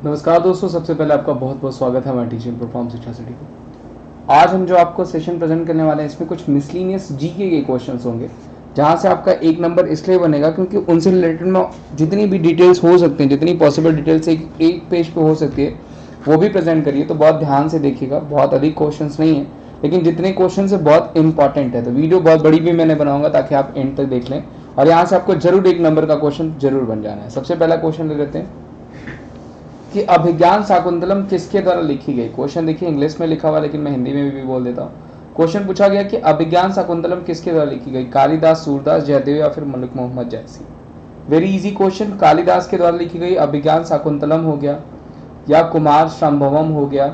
नमस्कार दोस्तों, सबसे पहले आपका बहुत बहुत स्वागत है हमारे टीचिंग परफॉर्म शिक्षा सिटी को। आज हम जो आपको सेशन प्रेजेंट करने वाले हैं इसमें कुछ मिसलिनियस जीके के क्वेश्चंस होंगे, जहां से आपका एक नंबर इसलिए बनेगा क्योंकि उनसे रिलेटेड में जितनी भी डिटेल्स हो सकती हैं, जितनी पॉसिबल डिटेल्स एक पेज पे हो सकती है वो भी प्रेजेंट करिए। तो बहुत ध्यान से देखिएगा, बहुत अधिक क्वेश्चन नहीं है लेकिन जितने क्वेश्चन है बहुत इंपॉर्टेंट है। तो वीडियो बहुत बड़ी भी मैंने बनाऊंगा ताकि आप एंड तक देख लें और यहाँ से आपको जरूर एक नंबर का क्वेश्चन जरूर बन जाना है। सबसे पहला क्वेश्चन ले लेते हैं कि अभिज्ञान शाकुंतलम किसके द्वारा लिखी गई। क्वेश्चन देखिए इंग्लिश में लिखा हुआ लेकिन मैं हिंदी में भी बोल देता हूँ। क्वेश्चन पूछा गया कि अभिज्ञान शाकुंतलम किसके द्वारा लिखी गई, कालिदास, सूरदास, जयदेव या फिर मलिक मोहम्मद जैसी। Very easy question. कालिदास के द्वारा लिखी गई अभिज्ञान शाकुंतलम हो गया, या कुमार संभवम हो गया,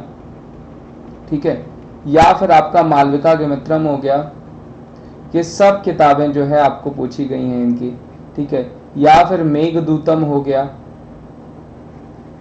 ठीक है, या फिर आपका मालविका गमित्रम हो गया। ये सब किताबें जो है आपको पूछी गई हैं इनकी, ठीक है, या फिर मेघदूतम हो गया।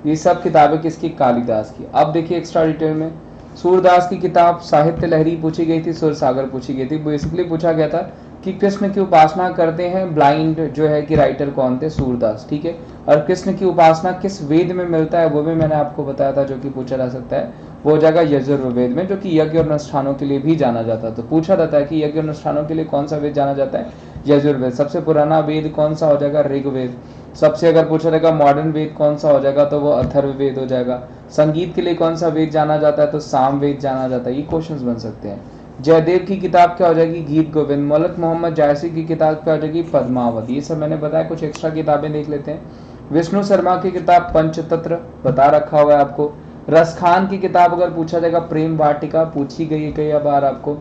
ये सब किताबें किसकी, कालिदास की। अब देखिए एक्स्ट्रा डिटेल में, सूरदास की किताब साहित्य लहरी पूछी गई थी, सुरसागर पूछी गई थी। बेसिकली पूछा गया था कि कृष्ण की उपासना करते हैं ब्लाइंड जो है कि राइटर कौन थे, सूरदास, ठीक है। और कृष्ण की उपासना किस वेद में मिलता है वो भी मैंने आपको बताया था, जो कि पूछा जा सकता है। वो हो जाएगा यजुर्वेद में, जो कि यज्ञ और अनुष्ठानों के लिए भी जाना जाता है। तो पूछा जाता है कि यज्ञ और अनुष्ठानों के लिए कौन सा वेद जाना जाता है, यजुर्वेद। सबसे पुराना वेद कौन सा हो जाएगा, ऋग्वेद। सबसे अगर पूछा जाएगा मॉडर्न वेद कौन सा हो जाएगा तो वो अथर्ववेद हो जाएगा। संगीत के लिए कौन सा वेद जाना जाता है तो सामवेद जाना जाता है। ये क्वेश्चंस बन सकते हैं। जयदेव की किताब क्या हो जाएगी, गीत गोविंद। मलिक मोहम्मद जायसी की किताब क्या हो जाएगी, पद्मावत। ये सब मैंने बताया। कुछ एक्स्ट्रा किताबें देख लेते हैं। विष्णु शर्मा की किताब पंचतंत्र बता रखा हुआ है आपको। रस खान की किताब अगर पूछा जाएगा प्रेम वाटिका, पूछी गई है कई बार आपको।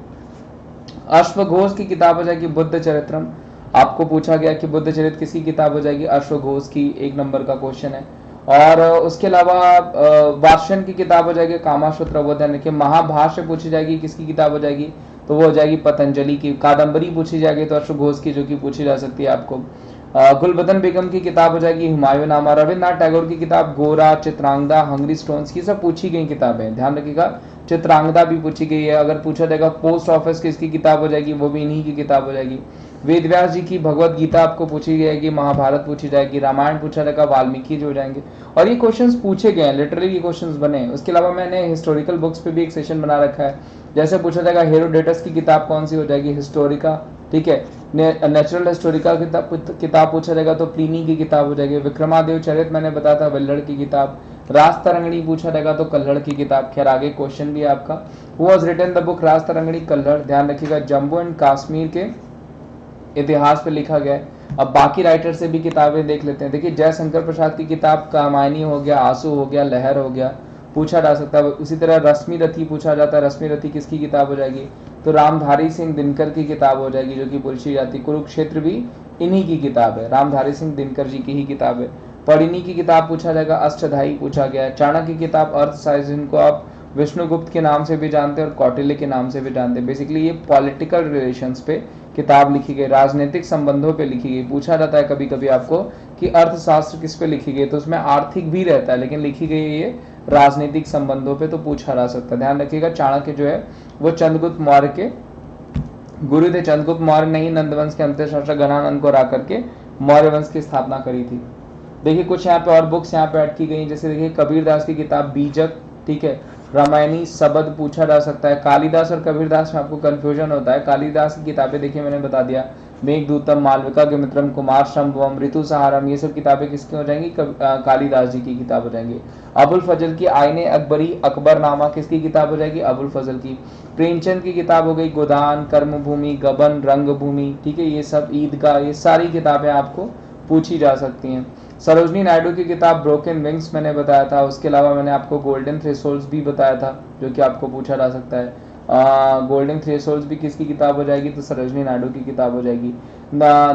अश्वघोष की किताब हो जाएगी बुद्ध चरित्रम। आपको पूछा गया कि बुद्ध चरित्र किसकी किताब हो जाएगी, अश्वघोष की। एक नंबर का क्वेश्चन है। और उसके अलावा वार्षण की किताब हो जाएगी कामासूत्र बोधन की। महाभाष्य पूछी जाएगी किसकी किताब हो जाएगी तो वो हो जाएगी पतंजलि की। कादम्बरी पूछी जाएगी तो अश्वघोष की, जो कि पूछी जा सकती है आपको। गुलबदन बेगम की किताब हो जाएगी हुमायूं नामा। रविन्द्रनाथ टैगोर की किताब गोरा, चित्रांगदा, हंगरी स्टोन्स, ये सब पूछी गई किताबें, ध्यान रखिएगा। चित्रांगदा भी पूछी गई है। अगर पूछा जाएगा पोस्ट ऑफिस किसकी किताब हो जाएगी, वो भी इन्हीं की किताब हो जाएगी। वेद व्यास जी की भगवत गीता आपको पूछी जाएगी। महाभारत पूछी जाएगी। रामायण पूछा जाएगा, वाल्मीकि जो हो जाएंगे। और ये क्वेश्चंस पूछे गए हैं, लिटरली ये क्वेश्चंस बने। उसके अलावा मैंने हिस्टोरिकल बुक्स पे भी एक सेशन बना रखा है। जैसे पूछा जाएगा हेरोडेटस की किताब कौन सी हो जाएगी, हिस्टोरिका, ठीक है। नेचुरल हिस्टोरिका किताब पूछा जाएगा तो प्लीनी की किताब हो जाएगी। विक्रमादेव चरित मैंने बताया था, वल्लड़ की किताब। राज तरंगणी पूछा जाएगा तो कल्हड़ की किताब। खैर आगे क्वेश्चन भी है आपका, who was written the book Rajatarangini, Kalhana. ध्यान रखिएगा, जम्मू एंड कश्मीर के इतिहास पे लिखा गया है। अब बाकी राइटर से भी किताबें देख लेते हैं। देखिए जयशंकर प्रसाद की किताब कामायनी हो गया, आंसू हो गया, लहर हो गया, पूछा जा सकता है। उसी तरह रश्मि रथी पूछा जाता है। रश्मि रथी किसकी किताब हो जाएगी तो रामधारी सिंह दिनकर की किताब हो जाएगी, जो कि पूछी जाती है। कुरुक्षेत्र भी इन्हीं की किताब है, रामधारी सिंह दिनकर जी की ही किताब है। पढ़िनी की किताब पूछा जाएगा, अष्टधाई पूछा गया है। चाणक्य की किताब अर्थशास्त्र, जिनको आप विष्णुगुप्त के नाम से भी जानते हैं और कौटिल्य के नाम से भी जानते हैं। बेसिकली ये पॉलिटिकल रिलेशंस पे किताब लिखी गई, राजनीतिक संबंधों पे लिखी गई। पूछा जाता है कभी कभी आपको कि अर्थशास्त्र किस पे लिखी गई, तो उसमें आर्थिक भी रहता है लेकिन लिखी गई है ये राजनीतिक संबंधों पे, तो पूछा जा सकता है। ध्यान रखिएगा, चाणक्य जो है वो चंद्रगुप्त मौर्य के गुरु थे। चंद्रगुप्त मौर्य ने ही नंदवंश के अंतिम शासक घनानंद को हरा करके मौर्य वंश की स्थापना करी थी। देखिए कुछ यहाँ पे और बुक्स यहाँ पे ऐड की गई, जैसे देखिए कबीरदास की किताब बीजक, ठीक है। रामायणी शब्द पूछा जा सकता है। कालिदास और कबीरदास में आपको कंफ्यूजन होता है। कालिदास की किताबें देखिए मैंने बता दिया, मेघदूतम, मालविका गमित्रम, कुमार संभवम, ऋतु सहारम, ये सब किताबें किसकी हो जाएंगी, कालिदास जी की किताब हो जाएंगी। अबुल फजल की आईने अकबरी, अकबरनामा किसकी किताब हो जाएगी, अबुल फजल की। प्रेमचंद की किताब हो गई गोदान, कर्मभूमि, गबन, रंगभूमि, ठीक है। ये सब ईदगाह, ये सारी किताबें आपको पूछी जा सकती हैं। सरोजनी नायडू की किताब ब्रोकन विंग्स मैंने बताया था। उसके अलावा मैंने आपको गोल्डन थ्रेशोल्ड्स भी बताया था, जो कि आपको पूछा जा सकता है। गोल्डन थ्रेशोल्ड्स भी किसकी किताब हो जाएगी तो सरोजनी नायडू की किताब हो जाएगी।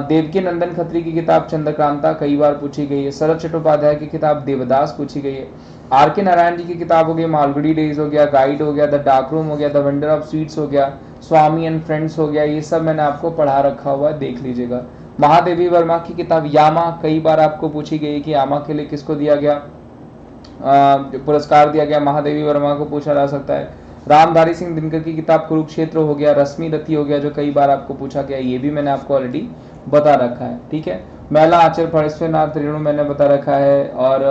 देवकी नंदन खत्री की किताब चंद्रकांता कई बार पूछी गई है। शरद चट्टोपाध्याय की किताब देवदास पूछी गई है। आर के नारायण जी की किताब हो गई मालगुडी डेज हो गया, गाइड हो गया, द डार्क रूम हो गया, द वंडर ऑफ स्वीट्स हो गया, स्वामी एंड फ्रेंड्स हो गया। ये सब मैंने आपको पढ़ा रखा हुआ है, देख लीजिएगा। महादेवी वर्मा की किताब यामा कई बार आपको पूछी गई कि यामा के लिए किसको दिया गया पुरस्कार दिया गया, महादेवी वर्मा को पूछा जा सकता है। रामधारी सिंह दिनकर की किताब कुरुक्षेत्र हो गया, रश्मि रथी हो गया, जो कई बार आपको पूछा गया, ये भी मैंने आपको ऑलरेडी बता रखा है, ठीक है। मैला आचर फणेश्वर नाथ रेणु मैंने बता रखा है। और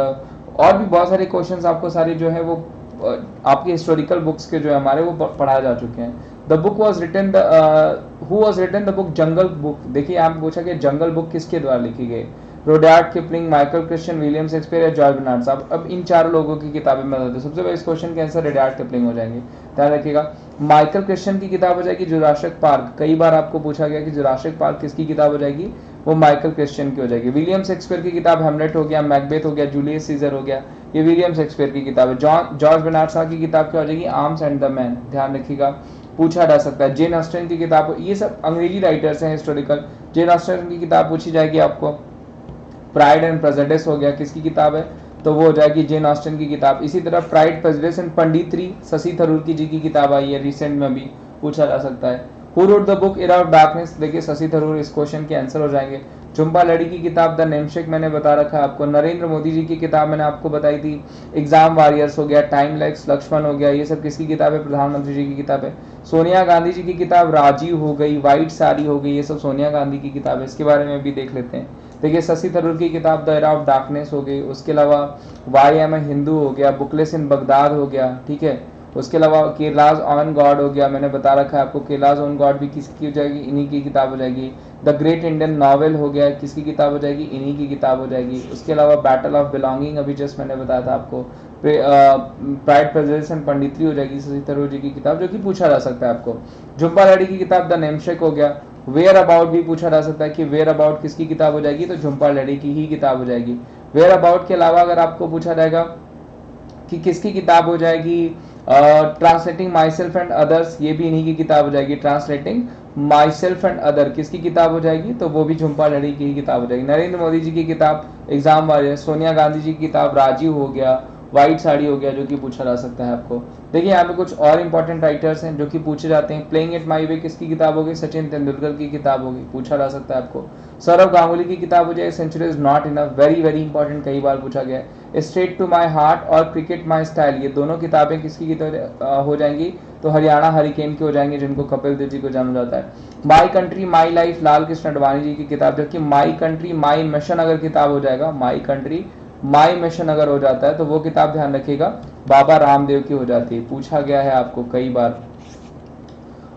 और भी बहुत सारे क्वेश्चंस आपको सारे जो है वो आपके हिस्टोरिकल बुक्स के जो है हमारे वो पढ़ाए जा चुके हैं। The book was written who was written the book Jungle Book. देखिए यहाँ पे पूछा कि जंगल बुक किसके द्वारा लिखी गई, Rudyard Kipling, Michael Christian, William Shakespeare या जॉर्ज बर्नार्ड साहब। अब इन चारों लोगों की किताबें मैं बताता हूँ। सबसे पहले इस क्वेश्चन के आंसर रोडार्ड किपलिंग हो जाएंगे, ध्यान रखिएगा। माइकल क्रिश्चियन की किताब हो जाएगी जुरासिक पार्क, कई बार आपको पूछा गया कि जुरासिक पार्क किसकी किताब हो जाएगी, वो माइकल क्रिश्चियन की हो जाएगी। विलियम शेक्सपियर की किताब हेमलेट हो गया, मैकबेथ हो गया, जूलियस सीजर हो गया, ये विलियम शेक्सपियर की किताब है। जॉर्ज बर्नार्ड शॉ की किताब क्या हो जाएगी, आर्म्स एंड द मैन, ध्यान रखिएगा, पूछा जा सकता है। जेन ऑस्टिन की किताब, ये सब अंग्रेजी राइटर्स हैं हिस्टोरिकल। जेन ऑस्टिन की किताब पूछी जाएगी आपको। प्राइड एंड प्रेजुडिस हो गया, किसकी किताब है, तो वो हो जाएगी जेन ऑस्टिन की किताब। इसी तरह pride, prejudice and punditry Shashi Tharoor की जी की किताब आई है, रिसेंट में भी पूछा जा सकता है। Who wrote the book era of darkness, देखिए शशि थरूर इस क्वेश्चन के आंसर हो जाएंगे। झुम्पा लड़ी की किताब द नेमसेक मैंने बता रखा है आपको। नरेंद्र मोदी जी की किताब मैंने आपको बताई थी, एग्जाम वॉरियर्स हो गया, टाइम लैक्स, लक्ष्मण हो गया, ये सब किसकी किताब है, प्रधानमंत्री जी की किताब है। सोनिया गांधी जी की किताब राजीव हो गई, व्हाइट साड़ी हो गई, ये सब सोनिया गांधी की किताब है, इसके बारे में भी देख लेते हैं। देखिए शशि थरूर की किताब द एरा ऑफ डार्कनेस हो गई। उसके अलावा वाई एम ए हिंदू हो गया, बुकलेस इन बगदाद हो गया, ठीक है। उसके अलावा केरलाज ऑन गॉड हो गया, मैंने बता रखा है आपको, केरलाज ऑन गॉड भी किसकी हो जाएगी, इन्हीं की किताब हो जाएगी। द ग्रेट इंडियन नॉवेल हो गया, किसकी किताब हो जाएगी, इन्हीं की किताब हो जाएगी। उसके अलावा बैटल ऑफ बिलोंगिंग अभी जस्ट मैंने बताया था आपको। प्राइड, प्रेजुडिस एंड पंडितरी हो जाएगी शशि थरूर जी की किताब, जो कि पूछा जा सकता है आपको। झुम्पा लाहिड़ी की किताब द नेमसेक हो गया। वेयर अबाउट भी पूछा जा सकता है कि वेयर अबाउट किसकी किताब हो जाएगी, तो झुम्पा लाहिड़ी की ही किताब हो जाएगी। वेयर अबाउट के अलावा अगर आपको पूछा जाएगा कि किसकी किताब हो जाएगी, translating my self and others, ये भी इन्हीं की किताब हो जाएगी। Translating my self and other किसकी किताब हो जाएगी, तो वो भी झुम्पा लाहिड़ी की ही किताब हो जाएगी। नरेंद्र मोदी जी की किताब एग्जाम वॉरियर, सोनिया गांधी जी की किताब राजीव हो गया, व्हाइट साड़ी हो गया, जो कि पूछा जा सकता है आपको। देखिए यहाँ पे कुछ और इंपॉर्टेंट राइटर्स हैं जो कि पूछे जाते हैं। प्लेइंग इट माई वे किसकी किताब होगी, सचिन तेंदुलकर की किताब होगी, पूछा जा सकता है आपको। सौरव गांगुली की किताब हो जाएगी century is not enough, very very important, कई बार पूछा गया है। स्ट्रेट टू माई हार्ट और क्रिकेट माई स्टाइल, ये दोनों किताबें किसकी किताब हो जाएंगी, तो हरियाणा हरिकेन की हो जाएंगी, जिनको कपिल देव जी को जाना जाता है। My country my life, Lal Krishna Advani ji की किताब, जबकि माई कंट्री माई मिशन अगर किताब हो जाएगा, माई कंट्री माई मिशन अगर हो जाता है तो वो किताब ध्यान रखिएगा बाबा रामदेव की हो जाती है, पूछा गया है आपको कई बार।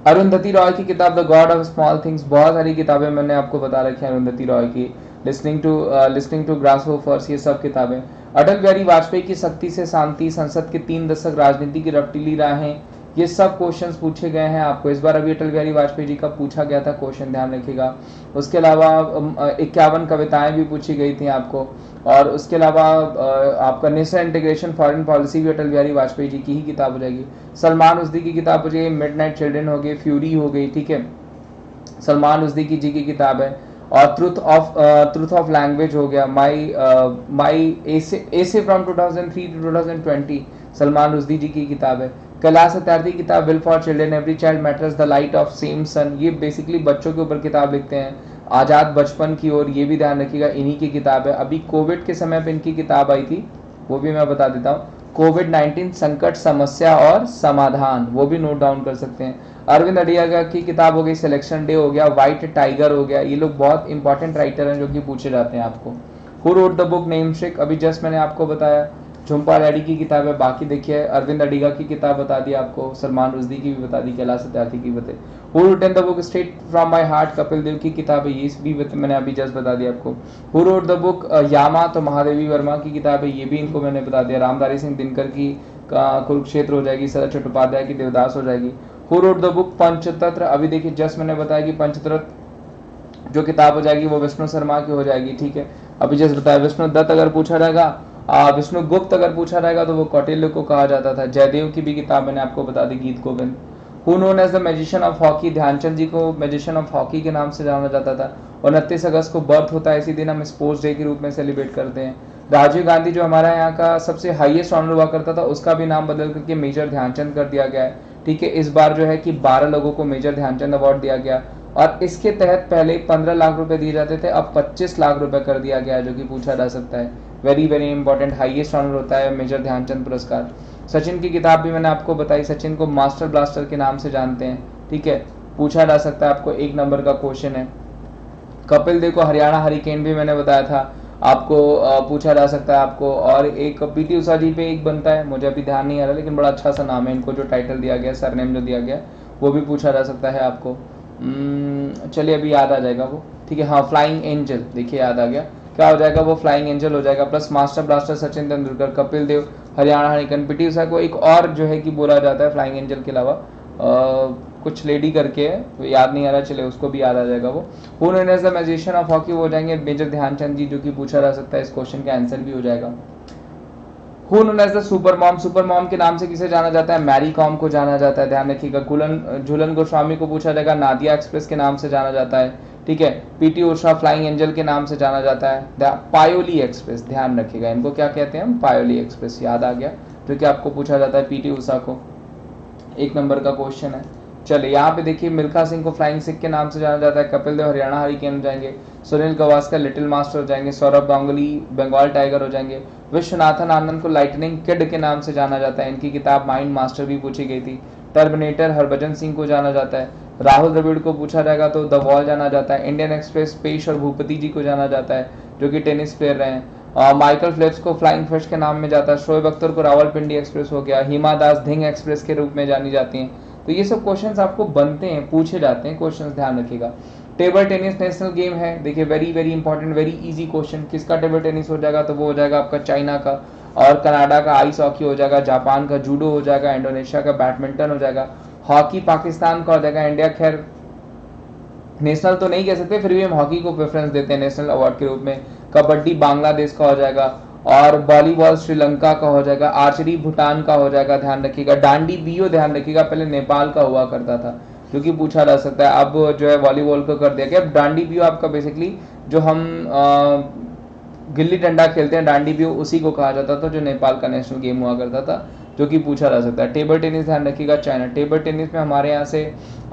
अरुंधति रॉय की किताब the God of small things, बहुत सारी किताबें मैंने आपको बता रखी है अरुंधति रॉय की। लिस्निंग टू ग्रासहोफर्स, ये सब किताबें। अटल बिहारी वाजपेयी की शक्ति से शांति, संसद के 3 दशक, राजनीति की रफ्तीली राहें, ये सब क्वेश्चंस पूछे गए हैं आपको। इस बार अभी अटल बिहारी वाजपेयी जी का पूछा गया था क्वेश्चन, ध्यान रखिएगा। उसके अलावा 51 कविताएं भी पूछी गई थी आपको। और उसके अलावा आपका नेशनल इंटीग्रेशन फॉरेन पॉलिसी भी अटल बिहारी वाजपेयी जी की ही किताब हो जाएगी। सलमान रुश्दी की किताब हो जाएगी, मिडनाइट चिल्ड्रन हो गई, फ्यूरी हो गई, ठीक है, सलमान रुश्दी की जी की किताब है। और ट्रूथ ऑफ लैंग्वेज हो गया, my essay from 2003 to 2020, Salman Rushdie ji की किताब है। कैलाश सत्यार्थी की किताब will for children, every child matters, the light of same sun, ये बेसिकली बच्चों के ऊपर किताब लिखते हैं। आजाद बचपन की ओर, ये भी ध्यान रखिएगा, इन्हीं की किताब है। अभी कोविड के समय पे इनकी किताब आई थी, वो भी मैं बता देता हूँ। कोविड-19 संकट, समस्या और समाधान, वो भी नोट डाउन कर सकते हैं। अरविंद अडिगा की किताब हो गई सिलेक्शन डे हो गया, व्हाइट टाइगर हो गया, ये लोग बहुत इंपॉर्टेंट राइटर हैं जो कि पूछे जाते हैं आपको। Who wrote the book namesake, अभी जस्ट मैंने आपको बताया, झुम्पा लाहिड़ी की किताब है। बाकी देखिए अरविंद अडिगा की किताब बता दी आपको, सलमान रुश्दी की भी बता दी, कैलाश सत्यार्थी की बताई। Who written the book straight from my heart, Kapil Dev की किताब है, ये भी मैंने अभी जस्ट बता दिया आपको। हु रोट द बुक यामा, तो महादेवी वर्मा की किताब है, ये भी इनको मैंने बता दिया। रामधारी सिंह दिनकर की कुरुक्षेत्र हो जाएगी, शरद चट्टोपाध्याय की देवदास हो जाएगी। Who wrote the book Panchatantra, अभी देखिए जस्ट मैंने बताया कि पंचतंत्र जो किताब हो जाएगी वो विष्णु शर्मा की हो जाएगी, ठीक है, अभी जस्ट बताया। विष्णु दत्त अगर पूछा रहेगा, विष्णु गुप्त अगर पूछा रहेगा तो वो कौटिल्य को कहा जाता था। जयदेव की भी किताब मैंने आपको बता दी, Geet Govind. Who known as the magician of hockey, Dhyanchand ji को मैजिशियन ऑफ हॉकी के नाम से जाना जाता था। 29 अगस्त को बर्थ होता है, इसी दिन हम स्पोर्ट्स डे के रूप में सेलिब्रेट करते हैं। राजीव गांधी जो हमारा यहाँ का सबसे हाईएस्ट ऑनर हुआ करता था, उसका भी नाम बदल करके मेजर ध्यानचंद कर दिया गया है, ठीक है। इस बार जो है कि 12 लोगों को मेजर ध्यानचंद अवार्ड दिया गया, और इसके तहत पहले 15 लाख रुपए दिए जाते थे, अब 25 लाख रुपए कर दिया गया, जो कि पूछा जा सकता है। Very very important, highest honour होता है मेजर ध्यानचंद पुरस्कार। सचिन की किताब भी मैंने आपको बताई, सचिन को मास्टर ब्लास्टर के नाम से जानते हैं, ठीक है, पूछा जा सकता है आपको, 1 नंबर का क्वेश्चन है। कपिल देव को हरियाणा हरिकेन भी मैंने बताया था। आपको पूछा जा सकता है आपको। और एक पीटी उषा जी पे एक बनता है, मुझे अभी ध्यान नहीं आ रहा, लेकिन बड़ा अच्छा सा नाम है इनको जो टाइटल दिया गया, सरनेम जो दिया गया, वो भी पूछा जा सकता है आपको। चलिए अभी याद आ जाएगा वो, ठीक है। हाँ, फ्लाइंग एंजल, देखिए याद आ गया, क्या हो जाएगा वो, फ्लाइंग एंजल हो जाएगा। Plus master blaster Sachin Tendulkar, Kapil Dev, Haryana hurricane, PT Usha को एक और जो है कि बोला जाता है फ्लाइंग एंजल के अलावा, कुछ लेडी करके है, तो याद नहीं आ रहा, चले उसको भी याद आ जाएगा वो। Who known as the magician of hockey, वो हो जाएंगे मेजर ध्यानचंद जी, जो कि पूछा जा सकता है, इस क्वेश्चन का आंसर भी हो जाएगा। Who known as the super mom, super mom के नाम से किसे जाना जाता है, मैरी कॉम को जाना जाता है, ध्यान रखिएगा। झूलन गोस्वामी को पूछा जाएगा, नादिया एक्सप्रेस के नाम से जाना जाता है, ठीक है। पीटी उषा फ्लाइंग एंजल के नाम से जाना जाता है, पायोली एक्सप्रेस, ध्यान रखिएगा, इनको क्या कहते हैं हम, पायोली एक्सप्रेस, याद आ गया, जो कि आपको पूछा जाता है पीटी उषा को। एक नंबर का क्वेश्चन है। चलिए यहाँ पे देखिए, मिल्खा सिंह को फ्लाइंग सिख के नाम से जाना जाता है, कपिल देव हरियाणा हरिकेन हो जाएंगे, सुनील गावस्कर लिटिल मास्टर हो जाएंगे, सौरभ गांगुली बंगाल टाइगर हो जाएंगे, विश्वनाथन आनंद को लाइटनिंग किड के नाम से जाना जाता है, इनकी किताब माइंड मास्टर भी पूछी गई थी। टर्मिनेटर हरभजन सिंह को जाना जाता है। राहुल द्रविड़ को पूछा जाएगा तो द वॉल जाना जाता है। इंडियन एक्सप्रेस पेश और भूपति जी को जाना जाता है, जो कि टेनिस प्लेयर रहे हैं। माइकल फ्लेप्स को फ्लाइंग फिश के नाम में जाता है। शोएब अख्तर को रावलपिंडी एक्सप्रेस हो गया। हिमा दास धिंग एक्सप्रेस के रूप में जानी जाती हैं। तो ये सब क्वेश्चंस आपको बनते हैं, पूछे जाते हैं क्वेश्चंस, ध्यान रखिएगा। टेबल टेनिस नेशनल गेम है, देखिए very very important, very easy question, किसका टेबल टेनिस हो जाएगा, तो वो हो जाएगा आपका चाइना का। और कनाडा का आइस हॉकी हो जाएगा, जापान का जूडो हो जाएगा, इंडोनेशिया का बैडमिंटन हो जाएगा। हॉकी पाकिस्तान का हो जाएगा। इंडिया खैर नेशनल तो नहीं कह सकते, फिर भी हम हॉकी को प्रेफरेंस देते हैं नेशनल अवार्ड के रूप में। कबड्डी बांग्लादेश का हो जाएगा, और वॉलीबॉल श्रीलंका का हो जाएगा। आर्चरी भूटान का हो जाएगा, ध्यान रखिएगा। डांडी बीओ, ध्यान रखिएगा, पहले नेपाल का हुआ करता था, जो कि पूछा जा सकता है, अब जो है वॉलीबॉल को कर दिया गया। डांडी बीओ आपका बेसिकली जो हम गिल्ली डंडा खेलते हैं, डांडी बीओ उसी को कहा जाता था, जो नेपाल का नेशनल गेम हुआ करता था, जो कि पूछा जा सकता है। टेबल टेनिस, ध्यान रखिएगा, चाइना। टेबल टेनिस में हमारे यहाँ से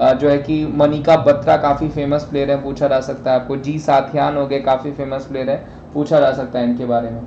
जो है कि मनिका बत्रा काफी फेमस प्लेयर है, पूछा जा सकता है आपको। जी साथियान हो गए, काफी फेमस प्लेयर है, पूछा जा सकता है इनके बारे में।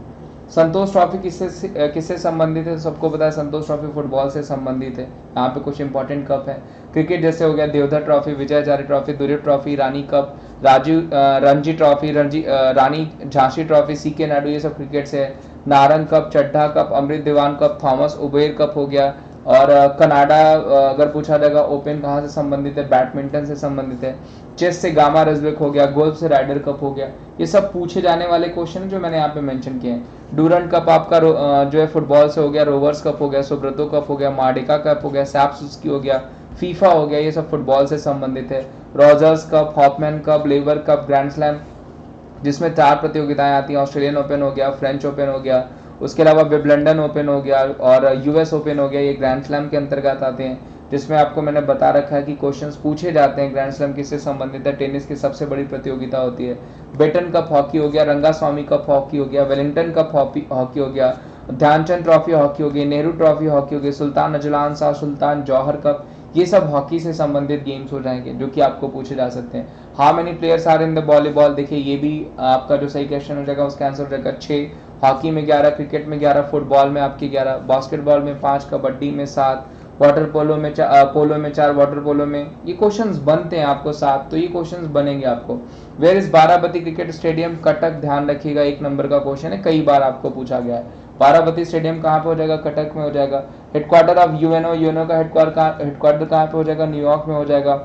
संतोष ट्रॉफी किससे संबंधित है, सबको पता है, संतोष ट्रॉफी फुटबॉल से संबंधित है। यहाँ पे कुछ इंपॉर्टेंट कप है। क्रिकेट जैसे हो गया देवधर ट्रॉफी, विजयाचार्य ट्रॉफी, दुर्यों ट्रॉफी, रानी कप, रणजी ट्रॉफी, रानी झांसी ट्रॉफी, सीके नायडू, ये सब क्रिकेट से है। नारंग कप, चड्ढा कप, अमृत दीवान कप, थॉमस उबेर कप हो गया। और कनाडा अगर पूछा जाएगा ओपन कहाँ से संबंधित है, बैडमिंटन से संबंधित है। चेस से गामा रजबेक हो गया, गोल्फ से राइडर कप हो गया। ये सब पूछे जाने वाले क्वेश्चन जो मैंने यहाँ पे मेंशन किए हैं। डूरंट कप आपका जो है फुटबॉल से हो गया, रोवर्स कप हो गया, सुब्रतो कप हो गया, मार्डिका कप हो गया, सैप्सुस्की हो गया, फीफा हो गया, ये सब फुटबॉल से संबंधित है। रॉजर्स कप, हॉफमैन कप, लेवर कप, ग्रैंड स्लैम, जिसमें 4 प्रतियोगिताएं आती हैं। ऑस्ट्रेलियन ओपन हो गया, फ्रेंच ओपन हो गया, उसके अलावा विबलंडन ओपन हो गया और यूएस ओपन हो गया, ये ग्रैंड स्लैम के अंतर्गत आते हैं, जिसमें आपको मैंने बता रखा है कि क्वेश्चंस पूछे जाते हैं। ग्रैंड स्लैम किससे संबंधित है, टेनिस की सबसे बड़ी प्रतियोगिता होती है। बेटन कप हॉकी हो गया, रंगास्वामी कप हॉकी हो गया, वेलिंगटन कप हॉकी हो गया, ध्यानचंद ट्रॉफी हॉकी हो गई, नेहरू ट्रॉफी हॉकी हो गई, सुल्तान अजलान शाह सुल्तान जौहर कप, ये सब हॉकी से संबंधित गेम्स हो जाएंगे, जो कि आपको पूछे जा सकते हैं। How many players are in the volleyball, देखिए ये भी आपका जो सही क्वेश्चन हो जाएगा उसका आंसर हो जाएगा 6। हॉकी में 11, क्रिकेट में 11, फुटबॉल में आपके 11, बास्केटबॉल में 5, कबड्डी में 7, वाटर पोलो में 4, वाटर पोलो में ये क्वेश्चंस बनते हैं आपको 7, तो ये क्वेश्चंस बनेंगे आपको। Where is Barabati cricket stadium, Cuttack, ध्यान रखिएगा, 1 नंबर का क्वेश्चन है, कई बार आपको पूछा गया है। बाराबती स्टेडियम कहाँ पे हो जाएगा, कटक में हो जाएगा। हेडक्वार्टर ऑफ यूएनओ, यूएनओ का हेडक्वार्टर कहाँ पे हो जाएगा, न्यूयॉर्क में हो जाएगा।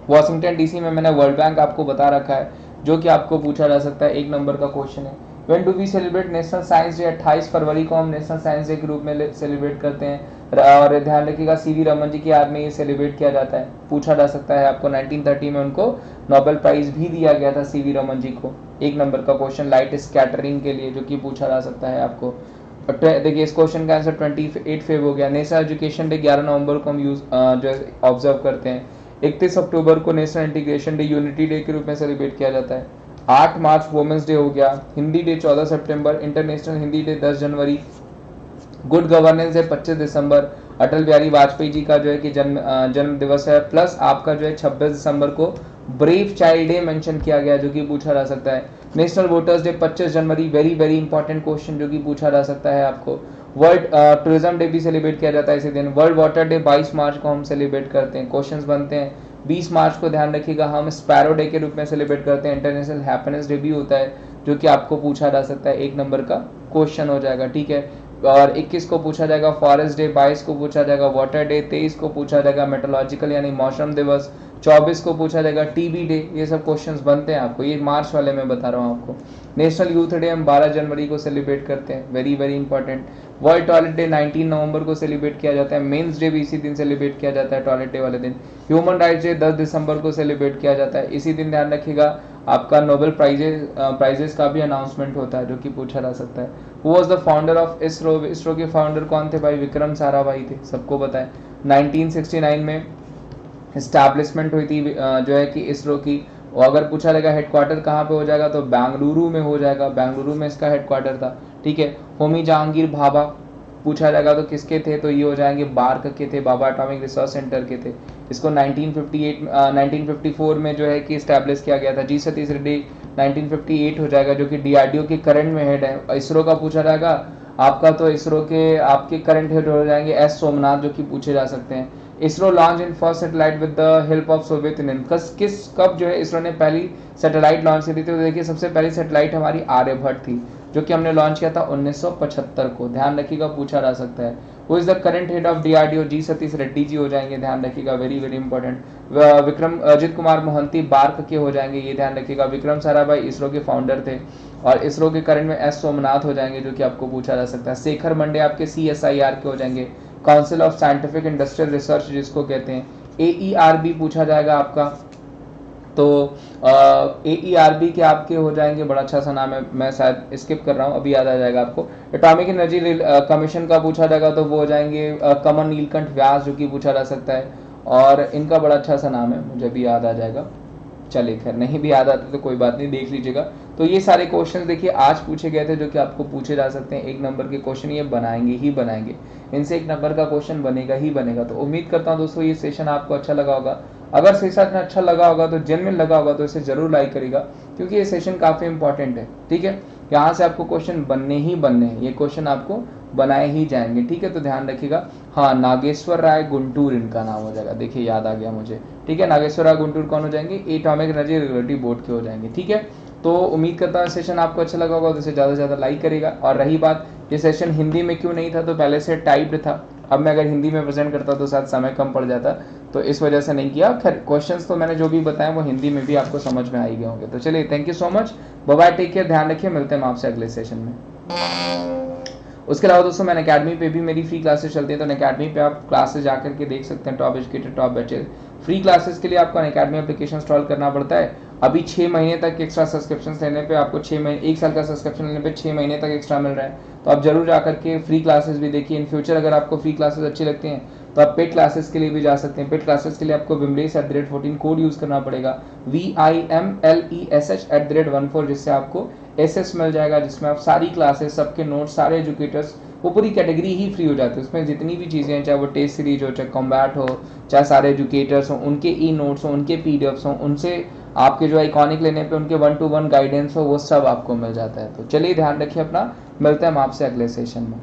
वॉशिंगटन डीसी में मैंने वर्ल्ड बैंक आपको बता रखा है, जो कि आपको पूछा जा सकता है, 1 नंबर का क्वेश्चन है। When do we celebrate National Science Day, 28 फरवरी को हम नेशनल साइंस डे के रूप में सेलिब्रेट करते हैं। और ध्यान रखिएगा सीवी रमन जी की याद में ये सेलिब्रेट किया जाता है, पूछा जा सकता है आपको। 1930 में उनको नोबेल प्राइज भी दिया गया था सीवी रमन जी को। 1 नंबर का क्वेश्चन लाइट स्कैटरिंग के लिए, जो कि पूछा जा सकता है आपको। देखिए इस क्वेश्चन का आंसर 28 फेब हो गया। नेशनल एजुकेशन डे 11 नवंबर को हम जो ऑब्जर्व करते हैं। 31 अक्टूबर को national integration day, unity day के रूप में सेलिब्रेट किया जाता है। 8 मार्च वुमेन्स डे हो गया। हिंदी डे 14 सितंबर, इंटरनेशनल हिंदी डे 10 जनवरी, गुड गवर्नेंस डे 25 दिसंबर, अटल बिहारी वाजपेयी जी का जो है कि जन्म दिवस है। प्लस आपका जो है 26 दिसंबर को ब्रेव चाइल्ड डे मेंशन किया गया, जो कि पूछा जा सकता है। नेशनल वोटर्स डे 25 जनवरी, वेरी वेरी इंपॉर्टेंट क्वेश्चन, जो कि पूछा जा सकता है आपको। वर्ल्ड टूरिज्म डे भी सेलिब्रेट किया जाता है इसी दिन। वर्ल्ड वाटर डे 22 मार्च को हम सेलिब्रेट करते हैं, क्वेश्चंस बनते हैं। 20 मार्च को ध्यान रखिएगा हम स्पैरो डे के रूप में सेलिब्रेट करते हैं। इंटरनेशनल हैप्पीनेस डे भी होता है। जो कि आपको पूछा जा सकता है, 1 नंबर का क्वेश्चन हो जाएगा, ठीक है। और 21 को पूछा जाएगा फॉरेस्ट डे, 22 को पूछा जाएगा वाटर डे, 23 को पूछा जाएगा मेट्रोलॉजिकल यानी मौसम दिवस, 24 को पूछा जाएगा टीबी डे। ये सब क्वेश्चंस बनते हैं आपको, ये मार्च वाले में बता रहा हूँ आपको। नेशनल यूथ डे हम 12 जनवरी को सेलिब्रेट करते हैं, very very important. World toilet day 19 नवंबर को सेलिब्रेट किया जाता है। मेंस डे भी इसी दिन सेलिब्रेट किया जाता है, टॉयलेट डे वाले दिन। ह्यूमन राइट्स डे 10 दिसंबर को सेलिब्रेट किया जाता है। इसी दिन ध्यान रखिएगा आपका नोबेल प्राइजेस का भी अनाउंसमेंट होता है, जो कि पूछा जा सकता है। Who was the founder of ISRO? ISRO के फाउंडर कौन थे भाई? विक्रम साराभाई थे, सबको पता है। 1969 में इस्टेब्लिशमेंट हुई थी जो है कि इसरो की। और अगर पूछा जाएगा हेडक्वार्टर कहाँ पे हो जाएगा तो बेंगलुरु में हो जाएगा, बेंगलुरु में इसका हेडक्वार्टर था, ठीक है। होमी जहांगीर भाभा पूछा जाएगा तो किसके थे, तो ये हो जाएंगे बार्क के थे, बाबा एटॉमिक रिसर्च सेंटर के थे। इसको 1954 में जो है कि इस्टेब्लिश किया गया था। जी सतीश रेड्डी 1958 हो जाएगा, जो कि डीआरडीओ के करंट में हेड है। इसरो का पूछा जाएगा आपका, तो इसरो के आपके करंट हेड हो जाएंगे एस सोमनाथ, जो कि पूछे जा सकते हैं। ISRO launch in first satellite with the help of Soviet union. कब जो है इसरो ने पहली सैटेलाइट लॉन्च की थी? तो देखिए सबसे पहली सैटेलाइट हमारी आर्यभट्ट थी, जो कि हमने लॉन्च किया था 1975 को। ध्यान रखिएगा, पूछा जा सकता है। Who is the current head of DRDO? G Satish Reddy ji हो जाएंगे, ध्यान रखिएगा, very very important. Vikram Ajit Kumar Mohanty BARC के हो जाएंगे, ये ध्यान रखिएगा। विक्रम साराभाई इसरो के फाउंडर थे। और इसरो के करंट में एस सोमनाथ हो जाएंगे, जो कि आपको पूछा जा सकता है। शेखर मंडे आपके सीएसआईआर के हो जाएंगे, council of scientific industrial research जिसको कहते हैं। एईआरबी पूछा जाएगा आपका, तो एईआरबी के आपके हो जाएंगे, बड़ा अच्छा सा नाम है, मैं शायद स्किप कर रहा हूँ, अभी याद आ जाएगा आपको। एटॉमिक एनर्जी कमीशन का पूछा जाएगा तो वो हो जाएंगे कमल नीलकंठ व्यास, जो कि पूछा जा सकता है। और इनका बड़ा अच्छा सा नाम है, मुझे भी याद आ जाएगा। चलिए खैर, नहीं भी याद आते तो कोई बात नहीं, देख लीजिएगा। तो ये सारे क्वेश्चन देखिए आज पूछे गए थे, जो कि आपको पूछे जा सकते हैं। 1 नंबर के क्वेश्चन ये बनाएंगे ही बनाएंगे, इनसे 1 नंबर का क्वेश्चन बनेगा ही बनेगा। तो उम्मीद करता हूँ दोस्तों ये सेशन आपको अच्छा लगा होगा। अगर सेशन अच्छा लगा होगा तो जेन्युइन लगा होगा तो इसे जरूर लाइक करेगा, क्योंकि ये सेशन काफी इंपॉर्टेंट है, ठीक है। यहाँ से आपको क्वेश्चन बनने ही बनने हैं, ये क्वेश्चन आपको बनाए ही जाएंगे, ठीक है। तो ध्यान रखिएगा। हाँ, नागेश्वर राय गुंटूर इनका नाम हो जाएगा, देखिए याद आ गया मुझे, ठीक है। नागेश्वर राय गुंटूर कौन हो जाएंगे? एटॉमिक एनर्जी रेगुलेटरी बोर्ड के हो जाएंगे, ठीक है। तो उम्मीद करता हूँ सेशन आपको अच्छा लगा होगा, तो इसे ज़्यादा से ज़्यादा लाइक करेगा। और रही बात ये सेशन हिंदी में क्यों नहीं था, तो पहले से टाइप्ड था। अब मैं अगर हिंदी में प्रेजेंट करता तो शायद समय कम पड़ जाता, तो इस वजह से नहीं किया। खैर क्वेश्चंस तो मैंने जो भी बताया वो हिंदी में भी आपको समझ में आ ही गए होंगे। तो चलिए, thank you so much, bye bye, take care, ध्यान रखिए, मिलते हैं आपसे अगले सेशन में। उसके अलावा दोस्तों मैंने अकेडमी पे भी मेरी फ्री क्लासेस चलती हैं, तो अकेडमी पे आप क्लासेस जाकर के देख सकते हैं। Top educated top batches free classes के लिए आपको अकेडमी एप्लीकेशन इंस्टॉल करना पड़ता है। अभी 6 महीने तक एक्स्ट्रा सब्सक्रिप्शन लेने पे आपको 6 महीने 1 साल का सब्सक्रिप्शन लेने पे 6 महीने तक एक्स्ट्रा मिल रहा है। तो आप जरूर जाकर के फ्री क्लासेस भी देखिए। इन फ्यूचर अगर आपको फ्री क्लासेस अच्छी लगती हैं तो आप पेड क्लासेस के लिए भी जा सकते हैं। पेड क्लासेस के लिए आपको विमलेश@14 कोड यूज करना पड़ेगा, VIMLESH@14, जिससे आपको SS मिल जाएगा, जिसमें आप सारी क्लासेस, सबके नोट्स, सारे एजुकेटर्स, वो पूरी कैटेगरी ही फ्री हो जाती है। उसमें जितनी भी चीज़ें हैं, चाहे वो टेस्ट सीरीज हो, चाहे कॉम्बैट हो, चाहे सारे एजुकेटर्स हों, उनके ई नोट्स हों, उनके PDFs हों, उनसे आपके जो आइकॉनिक लेने पे उनके 1-to-1 गाइडेंस हो, वो सब आपको मिल जाता है। तो चलिए ध्यान रखिए अपना, मिलते हैं हम आपसे अगले सेशन में।